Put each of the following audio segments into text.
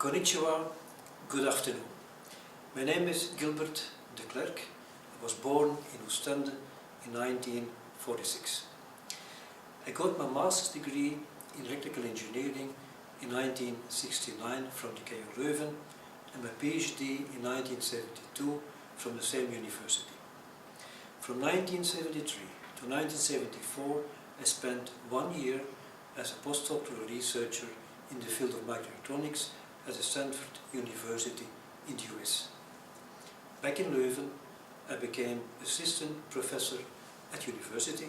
Konnichiwa, good afternoon. My name is Glibert Declerck. I was born in Ostende in 1946. I got my master's degree in electrical engineering in 1969 from the KU Leuven and my PhD in 1972 from the same university. From 1973 to 1974 I spent 1 year as a postdoctoral researcher in the field of microelectronics at the Stanford University in the US. Back in Leuven I became assistant professor at university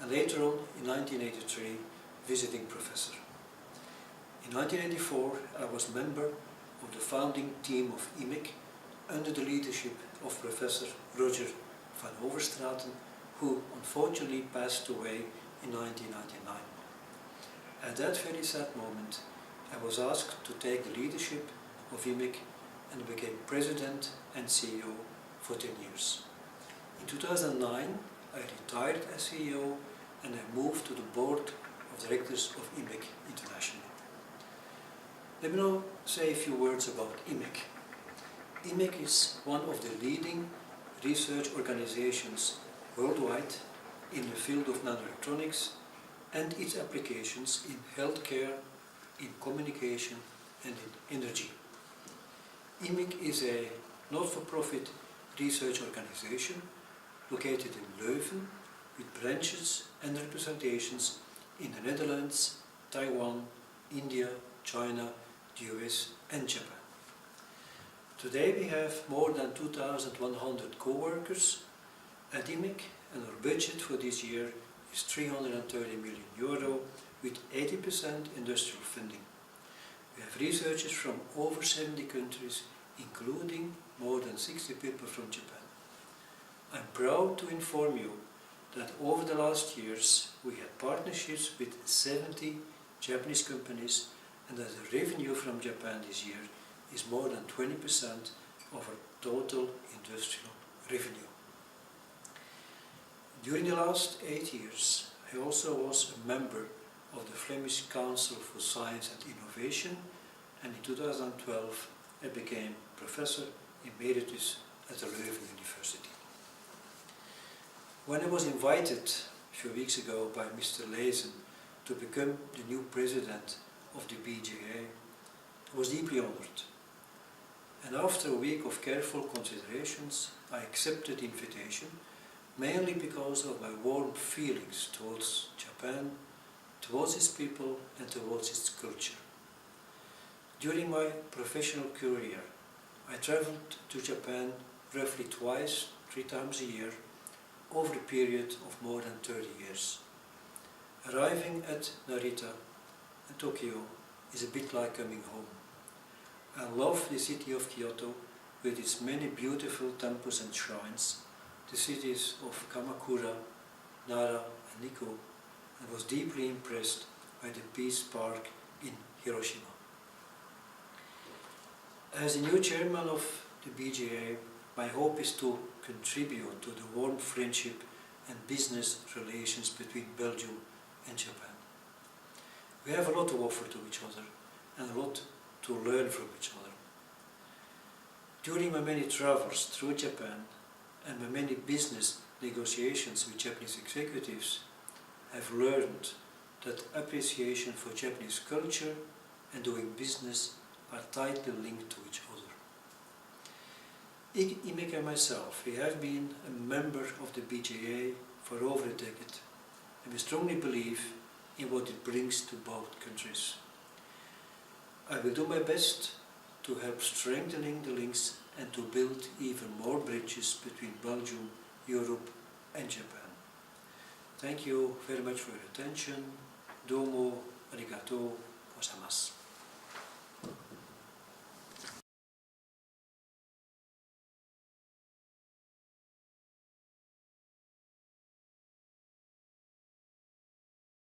and later on in 1983 visiting professor. In 1984 I was member of the founding team of IMEC under the leadership of Professor Roger van Overstraten, who unfortunately passed away in 1999. At that very sad moment I was asked to take the leadership of IMEC and became president and CEO for 10 years. In 2009 I retired as CEO and I moved to the board of directors of IMEC International. Let me now say a few words about IMEC. IMEC is one of the leading research organizations worldwide in the field of nanoelectronics and its applications in healthcare, in communication and in energy. IMEC is a not-for-profit research organization located in Leuven with branches and representations in the Netherlands, Taiwan, India, China, the US and Japan. Today we have more than 2,100 co-workers at IMEC and our budget for this year is €330 million with 80% industrial funding. We have researchers from over 70 countries, including more than 60 people from Japan. I'm proud to inform you that over the last years we had partnerships with 70 Japanese companies and that the revenue from Japan this year is more than 20% of our total industrial revenue. During the last 8 years I also was a member of the Flemish Council for Science and Innovation and in 2012 I became Professor Emeritus at the Leuven University. When I was invited a few weeks ago by Mr. Lezen to become the new president of the BJA, I was deeply honored. And after a week of careful considerations, I accepted the invitation, mainly because of my warm feelings towards Japan, towards its people and towards its culture. During my professional career, I traveled to Japan roughly twice, 3 times a year, over a period of more than 30 years. Arriving at Narita and Tokyo is a bit like coming home. I love the city of Kyoto with its many beautiful temples and shrines, the cities of Kamakura, Nara and Nikko, and was deeply impressed by the Peace Park in Hiroshima. As the new chairman of the BJA, my hope is to contribute to the warm friendship and business relations between Belgium and Japan. We have a lot to offer to each other and a lot to learn from each other. During my many travels through Japan and my many business negotiations with Japanese executives, I've learned that appreciation for Japanese culture and doing business are tightly linked to each other. IMEC and myself, we have been a member of the BJA for over a decade, and we strongly believe in what it brings to both countries. I will do my best to help strengthening the links and to build even more bridges between Belgium, Europe and Japan. Thank you very much for your attention. Domo arigatou gozaimasu.